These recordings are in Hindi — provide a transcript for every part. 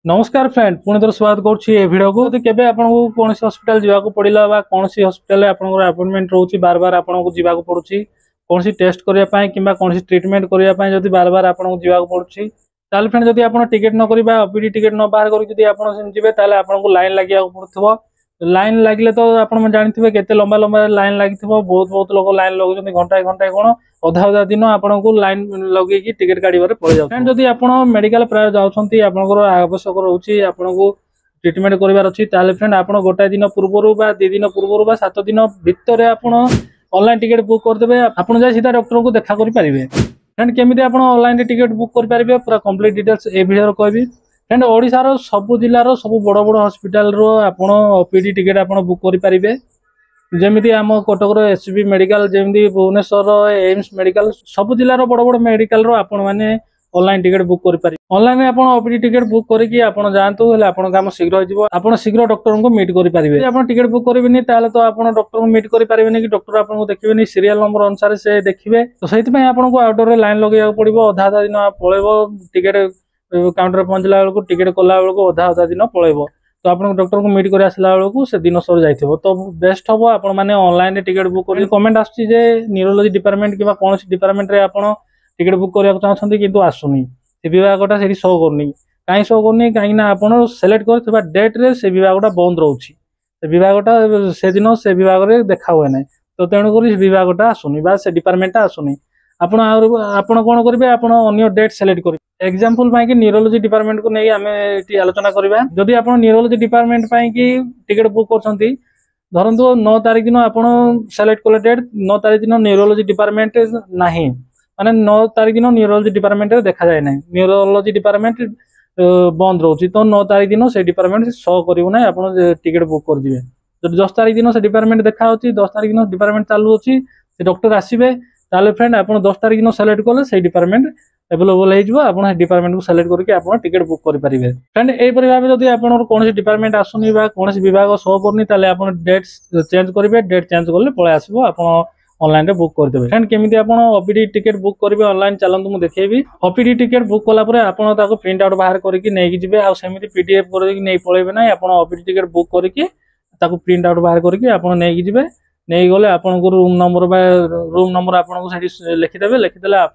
नमस्कार फ्रेंड पुणी थर स्वागत करुच्ची भिडियो को यदि केबे आपको कौन हॉस्पिटल जावाक पड़िला बा कौन हॉस्पिटल आपनकर अपॉइंटमेंट रोची बार बार आपको जावाक पड़ुची कौन टेस्ट करने कि कौन ट्रीटमेंट करने जदि बार बार आपको जावाक पड़ुची ताल फ्रेंड जदि आप टिकेट न करिबा ओपीडी टिकेट न बाहर करी आप जीवे ताले आपको लाइन लगे पड़ुथबो लाइन लगे तो आप जानते केते लंबा लंबा लाइन लगी बहुत बहुत लोग लाइन लगे घंटाए घंटाए कौन अधा अधा दिन आपको लाइन लगे टिकेट काढ़ पड़े जाए जदि आप मेडिकल प्राय जाऊँगी आपंकर आवश्यक रोचे आपको ट्रिटमेंट करार अच्छी फ्रेंड आप गोटाए दिन पूर्वर बा 2 दिन पूर्वर 7 दिन भितर आप ऑनलाइन टिकेट बुक करदे आप सीधा डॉक्टर को देखा करेंगे फ्रेंड केमी आप ऑनलाइन टिकेट बुक करेंगे पूरा कंप्लीट डिटेल्स ए वीडियो कहबी फ्रेंड ओडिशार सब जिलार सब बड़ बड़ हॉस्पिटल रो आपण ओपीडी टिकेट आप बुक करेंगे जमीती आम कटक एससीबी मेडिकल जमी भुवनेश्वर एम्स मेडिकल सब जिलार बड़ बड़ मेडिकल आपण मैंने ऑनलाइन टिकेट बुक करेंगे ऑनलाइन आप ओपीडी टिकेट बुक करके आप जातु काम शीघ्र हो शीघ्र डॉक्टर को मीट करेंगे आप टिकेट बुक करेंगे तो आप डॉक्टर को मीट करेंगे कि डॉक्टर आपको देखिए सीरियल नंबर अनुसार से देखिए तो से आपको आउटडोर लाइन लगे पड़ो अधा अधा दिन पलैब टिकेट काउंटर पहुंचला बेलू टिकेट कला बेलू अधा अधा दिन पलैब तो आप डॉक्टर को मीट कर आसला बेलू से दिन सर जाइए तो बेस्ट हम आप ऑनलाइन टिकेट बुक कर कमेंट आसुची जे न्यूरोलॉजी डिपार्टमेंट कि कौन डिपार्टमेंट रे आप टिकेट बुक करने चाहते कि आसुनी से विभागटा से शो करनी कहीं शो करनी कहीं आप सिलेक्ट कर डेट रे से विभागटा बंद रोचे से विभागटा से दिन से विभाग में देखा हुए ना तो तेणुक विभागटा आसुनी बा से डिपार्टमेंटा आसुनी आपण कौन करेंगे आप अन्य डेट सिलेक्ट करेंगे एग्जांपल कि न्यूरोलॉजी डिपार्टमेंट को नहीं आम ये आलोचना करवा जदि आप न्यूरोलॉजी डिपार्टमेंट कि टिकेट बुक कर धरतु 9 तारीख दिन आप सिलेक्ट कले डेट 9 तारीख दिन न्यूरोलॉजी डिपार्टमेंट नहीं माने 9 तारीख दिन न्यूरोलॉजी डिपार्टमेंट देखा जाए ना न्यूरोलॉजी डिपार्टमेंट बंद रोचे तो 9 तारीख दिन से डिपार्टमेंट शो करना आप टिकेट बुक करेंगे जब 10 तारीख दिन से डिपार्टमेंट देखा 10 तारीख दिन डिपार्टमेंट चालू अच्छी से डॉक्टर आसवे ताले फ्रेंड आप 10 तारीख दिन सिलेक्ट कले से डिपार्टमेंट अवेलेबल हो डिपार्टमेंट को सिलेक्ट करके आप टिकेट बुक करेंगे फ्रेंड यहीपरि भाव जब आप कौन डिपार्टमेंट आसुनी कौन विभाग शो करनी आप डेट चेंज करेंगे डेट चेंज कले पलि आसो आप ऑनलाइन बुक करदे फ्रेंड केमी आप ओपीडी टिकेट बुक करेंगे ऑनलाइन चलते मुझे देखी ओपीडी टिकेट बुक कलापर आप प्रिंट आउट बाहर करके नहीं जी आमती पीडीएफ करके पलैबे ना आप ओपीडी टिकेट बुक करके प्रिंट आउट बाहर करके आप नहीं जी नहीं गले आपको रूम नंबर आपको लिखिदेवे लिखिदे आप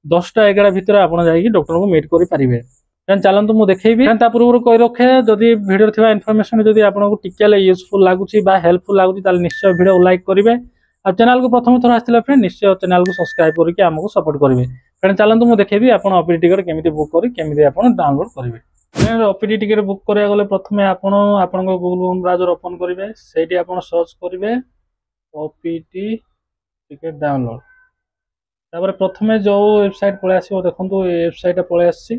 10टा 11 भितर आप डॉक्टर को मीट करेंगे चलतु मुझे देखी पूर्व कही रखे जदि भिडियो थी इनफॉरमेशन जदि आपको टिके यूजफुल लगुच हेल्पफुल लगुच निश्चय भिडियो लाइक करेंगे और चैनल को प्रथम थर आसला फ्रेंड निश्चय चैनल को सब्सक्राइब करके आमको सपोर्ट करेंगे फ्रेंड चलतु मुझे देखी आप ओपीडी टिकेट केमी बुक करेंगे आप डाउनलोड करेंगे फ्रेंड ओपीडी टिकेट बुक करा गले प्रथम आप गूगल होम ब्राउजर ओपन करेंगे से आप सर्च करेंगे ओपीडी टिकेट डाउनलोड तापर प्रथम जो वेबसाइट पलि आसो देखो वेबसाइट पलि आसी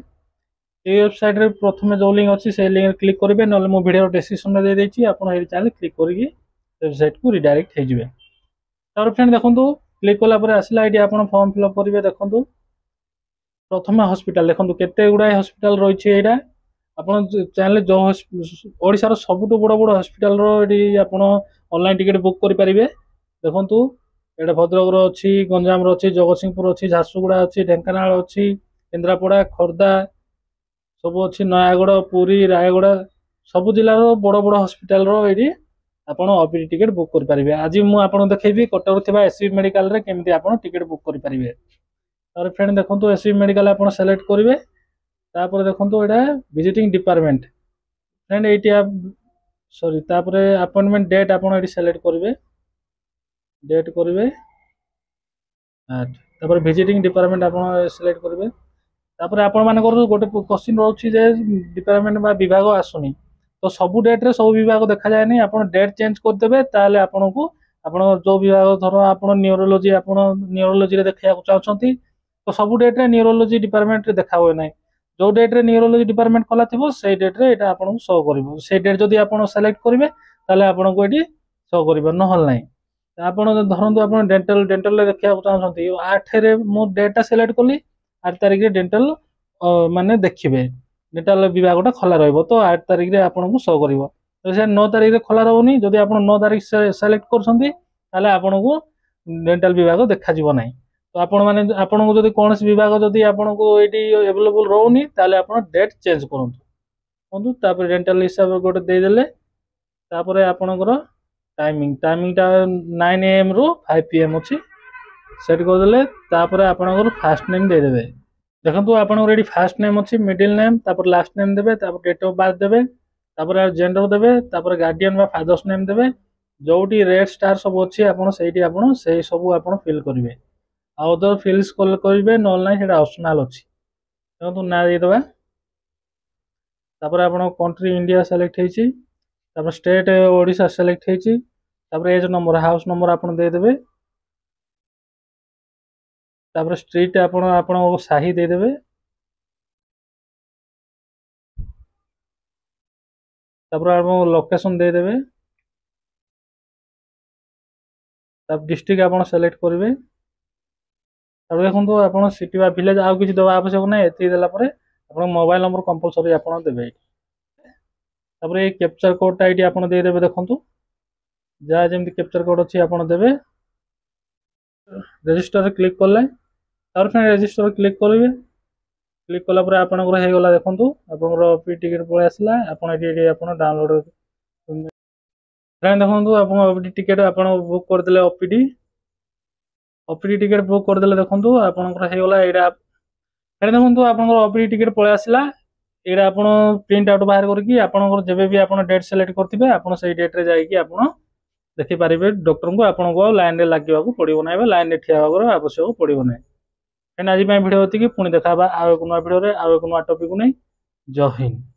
वेबसाइट रे प्रथम जो लिंक अच्छी से लिंक क्लिक करेंगे ना मो वीडियो डिस्क्रिप्शन में दे देछि आपन ए चैनल क्लिक करके वेबसाइट को रिडायरेक्ट हो जाए तापर फ्रेंड देखो क्लिक कला आसला ये आप फॉर्म फिलअप करेंगे देखो प्रथम हॉस्पिटल देखो केते गुड़ाए हॉस्पिटल रही है आप चैनल जो ओडिशार सबुठ बड़ बड़ हॉस्पिटल आप ऑनलाइन टिकेट बुक करेंगे देखो ये भद्रक अच्छी गंजाम अच्छी जगतसिंहपुर अच्छी झारसुगुड़ा अच्छी ढेंकानाल अच्छी केन्द्रापड़ा खोर्धा सब अच्छी नयागढ़ पुरी रायगढ़ सब जिलार बड़ बड़ हॉस्पिटल ये आप ओपीडी टिकेट बुक करेंगे आज मुझे देखी कटक थी एससीबी मेडिकल रे केमती आप टिकेट बुक करेंगे तार फ्रेंड देखो एससीबी मेडिकल आप सेलेक्ट करेंगे तापर देखो ये विजिटिंग डिपार्टमेंट फ्रेंड ये सॉरी अपॉइंटमेंट डेट आप सेलेक्ट करेंगे डेट करेंगे तापर विजिटिंग डिपार्टमेंट आप सिलेक्ट करेंगे तापर आपण मानकर गोटे क्वेश्चन रोचे जे डिपार्टमेंट बा विभाग आसुनी तो सबू डेट रे सब विभाग देखा जाए नहीं आप डेट चेंज करदेवे ताले आपन को आपण जो विभाग धर आप न्यूरोलॉजी रे देखा चाहते तो सबू डेट रे न्यूरोलॉजी डिपार्टमेंट रे देखा हुए ना जो डेट रे न्यूरोलॉजी डिपार्टमेंट खोला थी से डेट रे एटा आपन शो करिवो से डेट जदि आप सेलेक्ट करेंगे ताले आपन को ये शो करिवो नहल नहीं आप धरतु आप डेंटल डेंटल देखा चाहते 8 रे मो डेटा सिलेक्ट कली 8 तारीख रे डेंटल माने देखिए डेंटल विभागटा खोला रहिबो तो 8 तारीख रे आपन को शो करिवो तो से 9 तारीख रे खोला रहउनी जदि आप 9 तारीख सिलेक्ट करछंती ताले आपन को डेंटल विभाग देखा जीवो नाही तो आपण माने आपन को जदि कोनस विभाग जदि आपन को एटी अवेलेबल रहउनी ताले आपन डेट चेंज करंतु ଦେଖନ୍ତୁ ତାପରେ ଡେଣ୍ଟାଲ ହିସାବରେ ଗୋଟେ ଦେଇଦେଲେ। ତାପରେ ଆପଣଙ୍କର ଟାଇମିଂଟା 9 AM ରୁ 5 PM ଅଛି, ସେଟ୍ କରିଦେଲେ। ତାପରେ ଆପଣଙ୍କର ଫାର୍ଷ୍ଟ ନେମ୍ ଦେଇଦେବେ। ଦେଖନ୍ତୁ ଆପଣଙ୍କର ଏଠି ଫାର୍ଷ୍ଟ ନେମ୍ ଅଛି, ମିଡିଲ୍ ନେମ୍, ତାପରେ ଲାଷ୍ଟ ନେମ୍ ଦେବେ, ତାପରେ ଡେଟ୍ ଅଫ୍ ବାର୍ଥ ଦେବେ, ତାପରେ ଜେଣ୍ଡର ଦେବେ, ତାପରେ ଗାର୍ଡିଆନ ବା ଫାଦର୍ସ ନେମ୍ ଦେବେ। ଯୋଉଠି ରେଡ୍ ଷ୍ଟାର ସବୁ ଅଛି ଆପଣ ସେଇଠି ଆପଣ ସେଇ ସବୁ ଆପଣ ଫିଲ୍ କରିବେ। ଆଉ ଅଦର ଫିଲ୍ସ କରିବେ ନହେଲେ ନାହିଁ, ସେଇଟା ଅପସନାଲ ଅଛି। ଦେଖନ୍ତୁ ନାଁ ଦେଇଦେବା। ତାପରେ ଆପଣଙ୍କ କଣ୍ଟ୍ରି ଇଣ୍ଡିଆ ସିଲେକ୍ଟ ହେଇଛି, ତାପରେ ଷ୍ଟେଟ୍ ଓଡ଼ିଶା ସିଲେକ୍ଟ ହେଇଛି, ତାପରେ ଏଜ୍ ନମ୍ବର ହାଉସ୍ ନମ୍ବର ଆପଣ ଦେଇଦେବେ। ତାପରେ ଷ୍ଟ୍ରିଟ୍ ଆପଣ ଆପଣଙ୍କ ସାହି ଦେଇଦେବେ। ତାପରେ ଆପଣ ଲୋକେସନ ଦେଇଦେବେ। ତାପରେ ଡିଷ୍ଟ୍ରିକ୍ଟ ଆପଣ ସିଲେକ୍ଟ କରିବେ। ତାପରେ ଦେଖନ୍ତୁ ଆପଣ ସିଟି ବା ଭିଲେଜ ଆଉ କିଛି ଦେବା ଆବଶ୍ୟକ ନାହିଁ। ଏତିକି ଦେଲା ପରେ ଆପଣ ମୋବାଇଲ ନମ୍ବର କମ୍ପଲସରି ଆପଣ ଦେବେ। ତାପରେ ଏଇ କ୍ୟାପଚର କୋଡଟା ଏଇଠି ଆପଣ ଦେଇଦେବେ। ଦେଖନ୍ତୁ ଯାହା ଯେମିତି କ୍ୟାପଚର କୋଡ ଅଛି ଆପଣ ଦେବେ। ରେଜିଷ୍ଟରରେ କ୍ଲିକ୍ କଲେ ତାପରେ ଫେଣି ରେଜିଷ୍ଟର କ୍ଲିକ୍ କରିବେ। କ୍ଲିକ୍ କଲା ପରେ ଆପଣଙ୍କର ହେଇଗଲା। ଦେଖନ୍ତୁ ଆପଣଙ୍କର OPD ଟିକେଟ୍ ପଳେଇ ଆସିଲା। ଆପଣ ଏଠି ଆପଣ ଡାଉନଲୋଡ ଦେଖନ୍ତୁ ଆପଣ OPD ଟିକେଟ୍ ଆପଣ ବୁକ୍ କରିଦେଲେ। OPD ଟିକେଟ୍ ବୁକ୍ କରିଦେଲେ। ଦେଖନ୍ତୁ ଆପଣଙ୍କର ହେଇଗଲା। ଏଇଟା ଦେଖନ୍ତୁ ଆପଣଙ୍କର OPD ଟିକେଟ୍ ପଳେଇ ଆସିଲା। ଏଇଟା ଆପଣ ପ୍ରିଣ୍ଟ ଆଉଟ୍ ବାହାର କରିକି ଆପଣଙ୍କର ଯେବେ ବି ଆପଣ ଡେଟ୍ ସିଲେକ୍ଟ କରିଥିବେ ଆପଣ ସେଇ ଡେଟ୍ରେ ଯାଇକି ଆପଣ ଦେଖିପାରିବେ ଡକ୍ଟରଙ୍କୁ। ଆପଣଙ୍କୁ ଆଉ ଲାଇନ୍ରେ ଲାଗିବାକୁ ପଡ଼ିବ ନାହିଁ ବା ଲାଇନ୍ରେ ଠିଆ ହେବାର ଆବଶ୍ୟକ ପଡ଼ିବ ନାହିଁ। କାହିଁକିନା ଆଜି ପାଇଁ ଭିଡ଼ିଓ ଏତିକି। ପୁଣି ଦେଖା ହେବା ଆଉ ଏକ ନୂଆ ଭିଡ଼ିଓରେ ଆଉ ଏକ ନୂଆ ଟପିକ୍ ନେଇ। ଜୟ ହିନ୍ଦ।